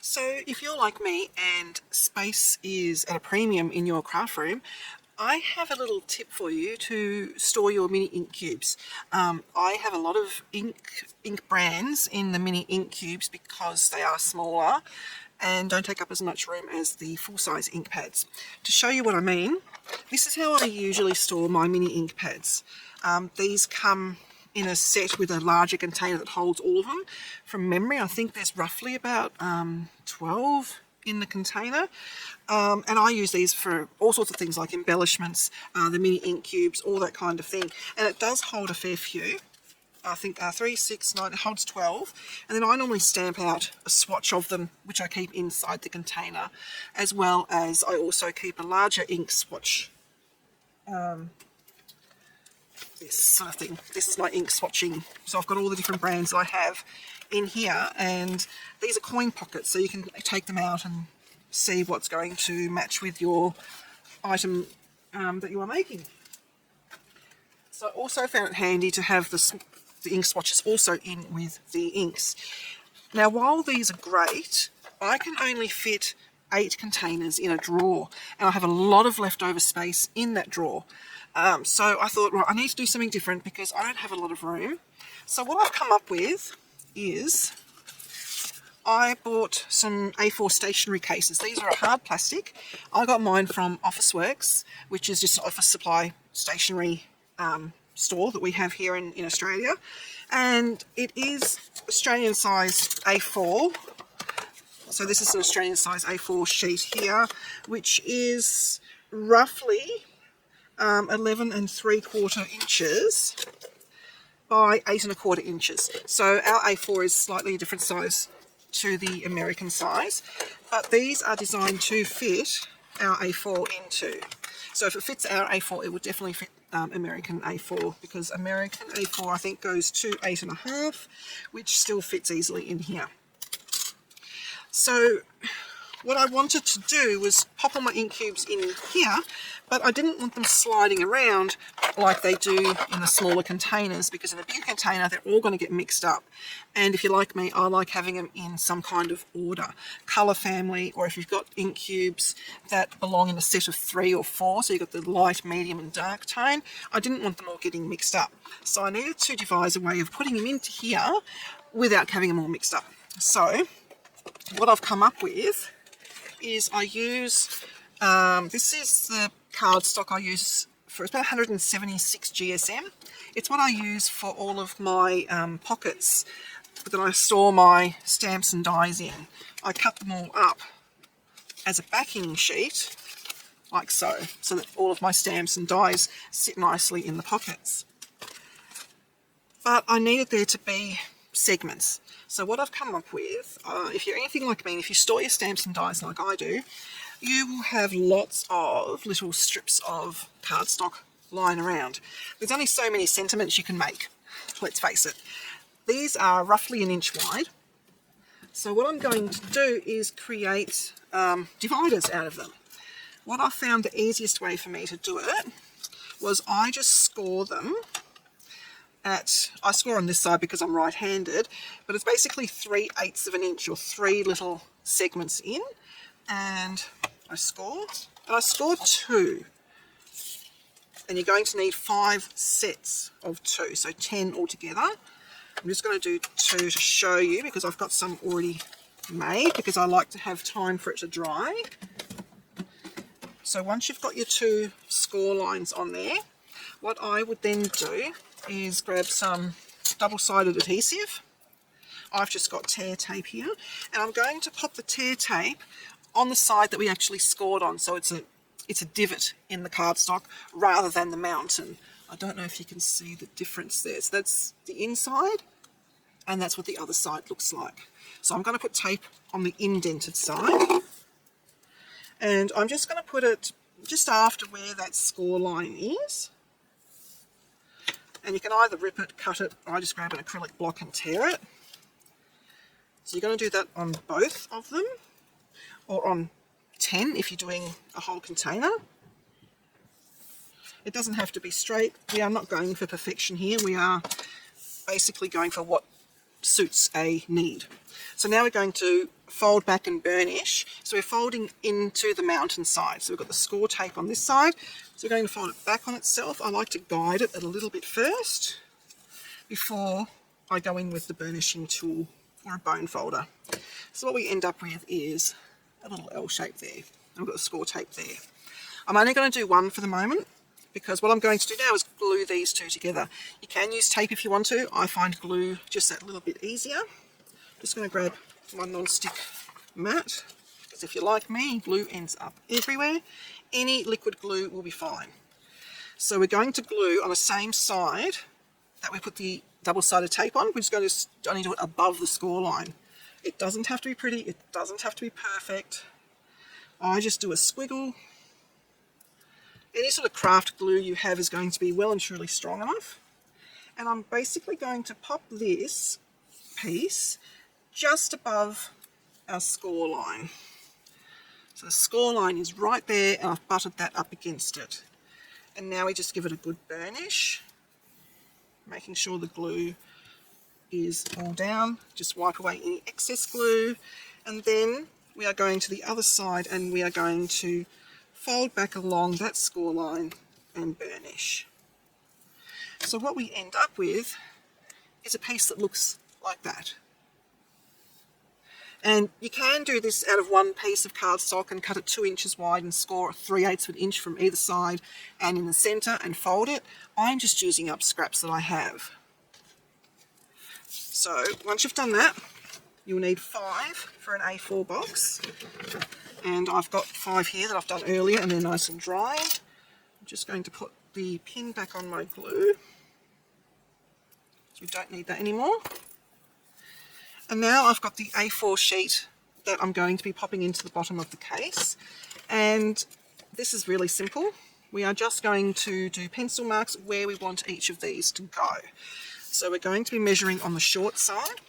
So if you're like me and space is at a premium in your craft room, I have a little tip for you to store your mini ink cubes. I have a lot of ink brands in the mini ink cubes because they are smaller and don't take up as much room as the full-size ink pads. To show you what I mean, this is how I usually store my mini ink pads. These come in a set with a larger container that holds all of them. From memory, I think there's roughly about 12 in the container, and I use these for all sorts of things like embellishments, the mini ink cubes, all that kind of thing, and it does hold a fair few. I think 3, 6, 9, it holds 12, and then I normally stamp out a swatch of them which I keep inside the container, as well as I also keep a larger ink swatch, this sort of thing. This is my ink swatching, so I've got all the different brands that I have in here, and these are coin pockets, so you can take them out and see what's going to match with your item that you are making. So I also found it handy to have the ink swatches also in with the inks. Now while these are great, I can only fit 8 containers in a drawer, and I have a lot of leftover space in that drawer. So I thought, right, I need to do something different because I don't have a lot of room. So what I've come up with is I bought some A4 stationery cases. These are a hard plastic. I got mine from Officeworks, which is just an office supply stationery store that we have here in Australia. And it is Australian size A4. So this is an Australian size A4 sheet here, which is roughly 11 3/4 inches by 8 1/4 inches. So our A4 is slightly a different size to the American size, but these are designed to fit our A4 into. So if it fits our A4, it would definitely fit American A4, because American A4 I think goes to 8 1/2, which still fits easily in here. So what I wanted to do was pop all my ink cubes in here, but I didn't want them sliding around like they do in the smaller containers, because in a bigger container they're all going to get mixed up. And if you're like me, I like having them in some kind of order, colour family, or if you've got ink cubes that belong in a set of 3 or 4, so you've got the light, medium and dark tone, I didn't want them all getting mixed up. So I needed to devise a way of putting them into here without having them all mixed up. So what I've come up with is I use, this is the cardstock I use for, it's about 176 GSM. It's what I use for all of my pockets that I store my stamps and dies in. I cut them all up as a backing sheet, like so, so that all of my stamps and dies sit nicely in the pockets. But I needed there to be segments. So what I've come up with, if you're anything like me, if you store your stamps and dies like I do, you will have lots of little strips of cardstock lying around. There's only so many sentiments you can make, let's face it. These are roughly 1 inch wide. So what I'm going to do is create dividers out of them. What I found the easiest way for me to do it was I just score them I score on this side because I'm right-handed, but it's basically 3/8 of an inch, or 3 little segments in, and I score 2, and you're going to need 5 sets of 2, so 10 altogether. I'm just going to do 2 to show you because I've got some already made, because I like to have time for it to dry. So once you've got your 2 score lines on there, what I would then do is grab some double-sided adhesive. I've just got tear tape here, and I'm going to pop the tear tape on the side that we actually scored on, so it's a divot in the cardstock rather than the mountain. I don't know if you can see the difference there. So that's the inside, and that's what the other side looks like. So I'm going to put tape on the indented side, and I'm just going to put it just after where that score line is. And you can either rip it, cut it, or I just grab an acrylic block and tear it. So you're going to do that on both of them, or on 10 if you're doing a whole container. It doesn't have to be straight. We are not going for perfection here. We are basically going for what suits a need. So now we're going to fold back and burnish. So we're folding into the mountain side. So we've got the score tape on this side. So we're going to fold it back on itself. I like to guide it a little bit first before I go in with the burnishing tool or a bone folder. So what we end up with is a little L shape there. And we've got the score tape there. I'm only going to do one for the moment, because what I'm going to do now is glue these two together. You can use tape if you want to. I find glue just that little bit easier. Just going to grab my non-stick mat, because if you're like me, glue ends up everywhere. Any liquid glue will be fine. So we're going to glue on the same side that we put the double-sided tape on. We're just going to only do it above the score line. It doesn't have to be pretty, it doesn't have to be perfect. I just do a squiggle. Any sort of craft glue you have is going to be well and truly strong enough. And I'm basically going to pop this piece just above our score line. So the score line is right there, and I've buttered that up against it. And now we just give it a good burnish, making sure the glue is all down. Just wipe away any excess glue, and then we are going to the other side and we are going to fold back along that score line and burnish. So what we end up with is a piece that looks like that. And you can do this out of one piece of cardstock and cut it 2 inches wide and score 3/8 of an inch from either side and in the centre and fold it. I'm just using up scraps that I have. So once you've done that, you'll need 5 for an A4 box. And I've got 5 here that I've done earlier, and they're nice and dry. I'm just going to put the pin back on my glue. So we don't need that anymore. And now I've got the A4 sheet that I'm going to be popping into the bottom of the case. And this is really simple. We are just going to do pencil marks where we want each of these to go. So we're going to be measuring on the short side.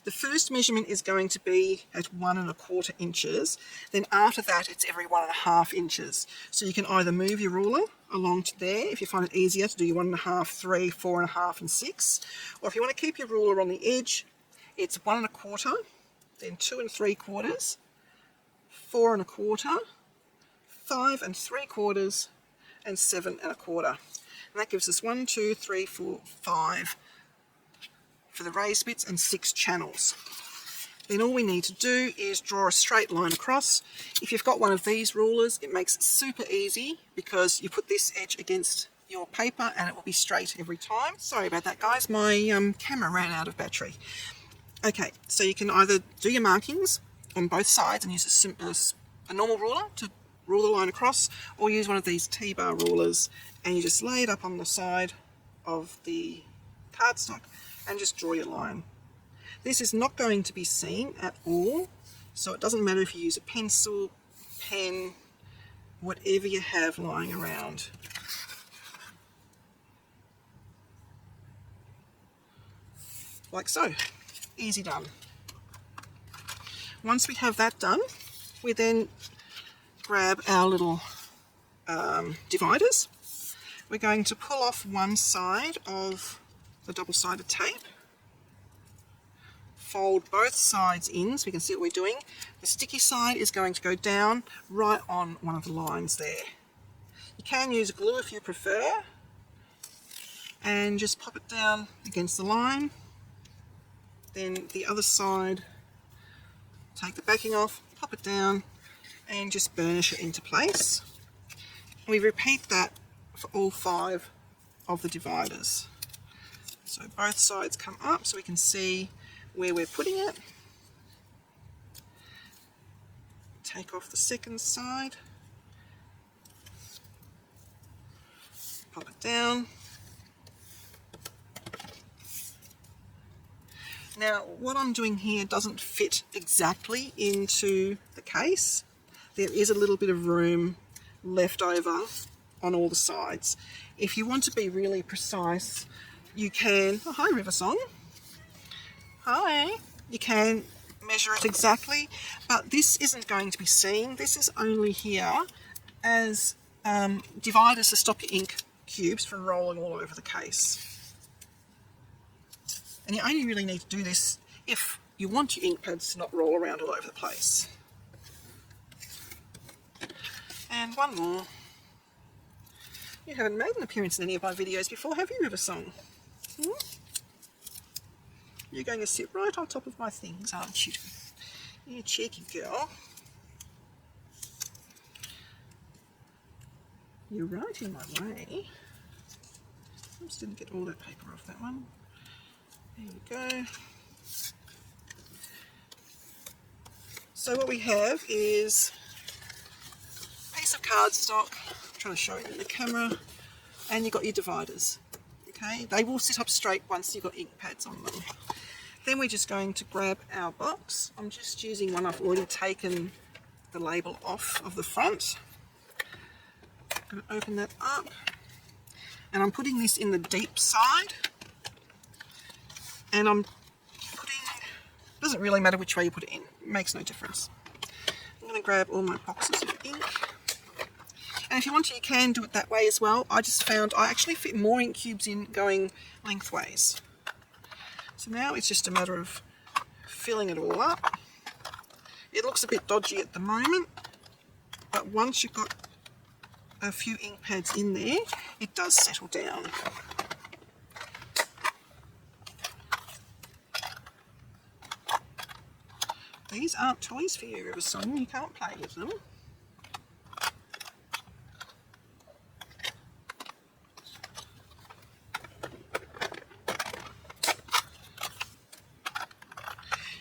The first measurement is going to be at 1 1/4 inches. Then after that, it's every 1 1/2 inches. So you can either move your ruler along to there if you find it easier to do your 1 1/2, 3, 4 1/2, and 6. Or if you want to keep your ruler on the edge, it's 1 1/4, then 2 3/4, 4 1/4, 5 3/4, and 7 1/4. And that gives us 1, 2, 3, 4, 5 for the raised bits and 6 channels. Then all we need to do is draw a straight line across. If you've got one of these rulers, it makes it super easy because you put this edge against your paper and it will be straight every time. Sorry about that, guys. My camera ran out of battery. Okay, so you can either do your markings on both sides and use a normal ruler to rule the line across, or use one of these T-bar rulers and you just lay it up on the side of the cardstock and just draw your line. This is not going to be seen at all, so it doesn't matter if you use a pencil, pen, whatever you have lying around. Like so. Easy done. Once we have that done, we then grab our little dividers. We're going to pull off one side of the double-sided tape, fold both sides in so we can see what we're doing. The sticky side is going to go down right on one of the lines there. You can use glue if you prefer, and just pop it down against the line. Then the other side, take the backing off, pop it down, and just burnish it into place. We repeat that for all 5 of the dividers. So both sides come up so we can see where we're putting it. Take off the second side, pop it down. Now what I'm doing here doesn't fit exactly into the case. There is a little bit of room left over on all the sides. If you want to be really precise, you can, oh hi River Song, hi, you can measure it exactly, but this isn't going to be seen. This is only here as dividers to stop your ink cubes from rolling all over the case. And you only really need to do this if you want your ink pads to not roll around all over the place. And one more. You haven't made an appearance in any of my videos before, have you, Riversong? You're going to sit right on top of my things, aren't you? You cheeky girl. You're right in my way. I just didn't get all that paper off that one. There we go. So what we have is a piece of cardstock. I'm trying to show it in the camera. And you've got your dividers. Okay, they will sit up straight once you've got ink pads on them. Then we're just going to grab our box. I'm just using one I've already taken the label off of the front. I'm going to open that up. And I'm putting this in the deep side. And I'm putting, doesn't really matter which way you put it in. It makes no difference. I'm going to grab all my boxes of ink. And if you want to, you can do it that way as well. I just found I actually fit more ink cubes in going lengthways. So now it's just a matter of filling it all up. It looks a bit dodgy at the moment, but once you've got a few ink pads in there, it does settle down. These aren't toys for you, Riversong. You can't play with them.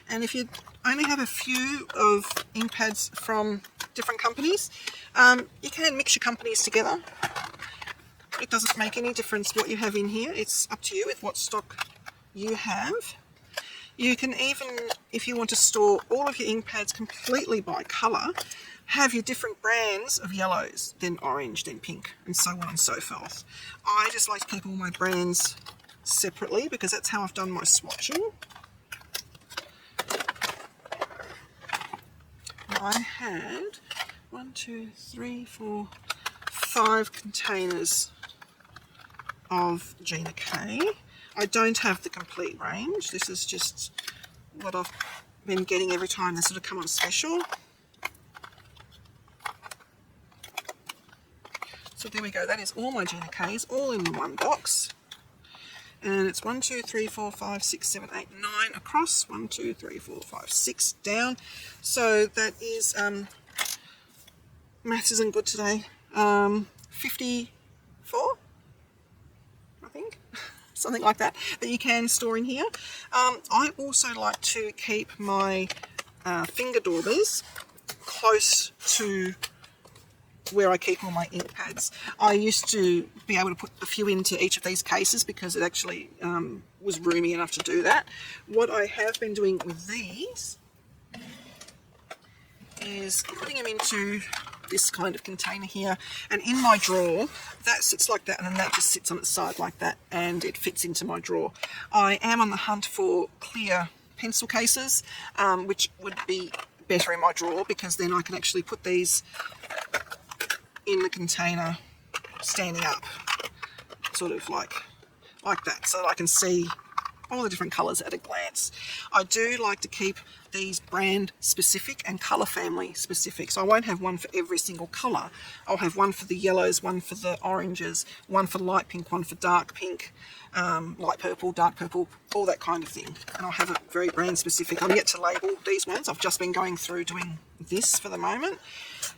And if you only have a few of ink pads from different companies, you can mix your companies together. It doesn't make any difference what you have in here. It's up to you with what stock you have. You can even, if you want to store all of your ink pads completely by colour, have your different brands of yellows, then orange, then pink, and so on and so forth. I just like to keep all my brands separately because that's how I've done my swatching. I had 5 containers of Gina K. I don't have the complete range. This is just what I've been getting every time they sort of come on special. So there we go. That is all my Gina K's, all in the one box. And it's 1, 2, 3, 4, 5, 6, 7, 8, 9 across. 1, 2, 3, 4, 5, 6 down. So that is, maths isn't good today, 54, I think, something like that, that you can store in here. I also like to keep my finger daubers close to where I keep all my ink pads. I used to be able to put a few into each of these cases because it actually was roomy enough to do that. What I have been doing with these is putting them into this kind of container here, and in my drawer that sits like that, and then that just sits on its side like that, and it fits into my drawer. I am on the hunt for clear pencil cases, which would be better in my drawer because then I can actually put these in the container standing up, sort of like that, so that I can see all the different colours at a glance. I do like to keep these brand specific and colour family specific, so I won't have one for every single colour. I'll have one for the yellows, one for the oranges, one for light pink, one for dark pink, light purple, dark purple, all that kind of thing, and I'll have it very brand specific. I'm yet to label these ones. I've just been going through doing this for the moment.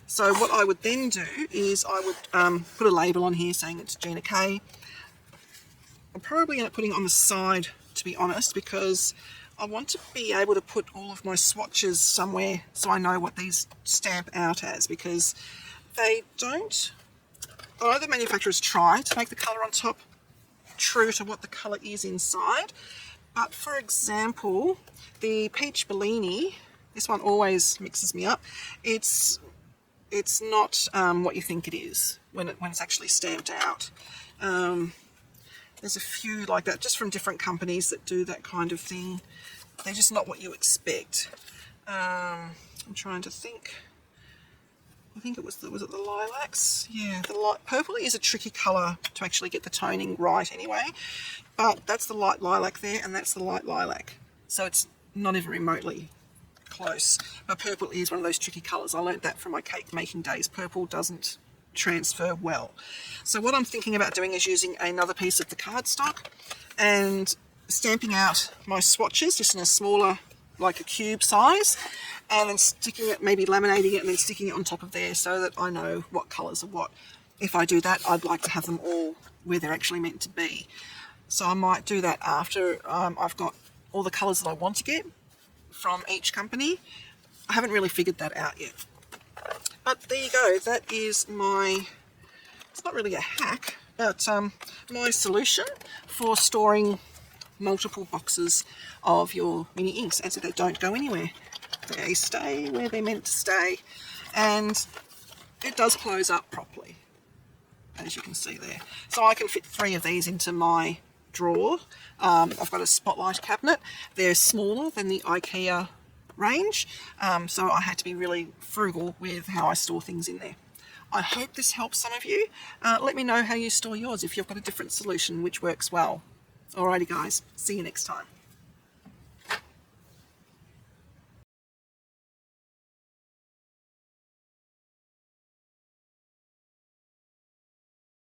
So what I would then do is I would put a label on here saying it's Gina K. I'll probably end up putting it on the side, to be honest, because I want to be able to put all of my swatches somewhere so I know what these stamp out as, because they don't, although the manufacturers try to make the colour on top true to what the colour is inside, but for example the Peach Bellini, this one always mixes me up. It's not what you think it is when it's actually stamped out. There's a few like that just from different companies that do that kind of thing. They're just not what you expect. I'm trying to think. I think it was was it the lilacs? Yeah, the purple is a tricky colour to actually get the toning right anyway. But that's the light lilac there, and that's the light lilac. So it's not even remotely close. But purple is one of those tricky colours. I learnt that from my cake making days. Purple doesn't transfer well. So what I'm thinking about doing is using another piece of the cardstock and stamping out my swatches just in a smaller, like a cube size, and then sticking it, maybe laminating it and then sticking it on top of there so that I know what colours are what. If I do that, I'd like to have them all where they're actually meant to be. So I might do that after I've got all the colours that I want to get from each company. I haven't really figured that out yet. But there you go, that is my, it's not really a hack, but my solution for storing multiple boxes of your mini inks, and so they don't go anywhere. They stay where they're meant to stay, and it does close up properly, as you can see there. So I can fit 3 of these into my drawer. I've got a spotlight cabinet. They're smaller than the IKEA range, so I had to be really frugal with how I store things in there. I hope this helps some of you. Let me know how you store yours if you've got a different solution which works well. Alrighty guys, see you next time.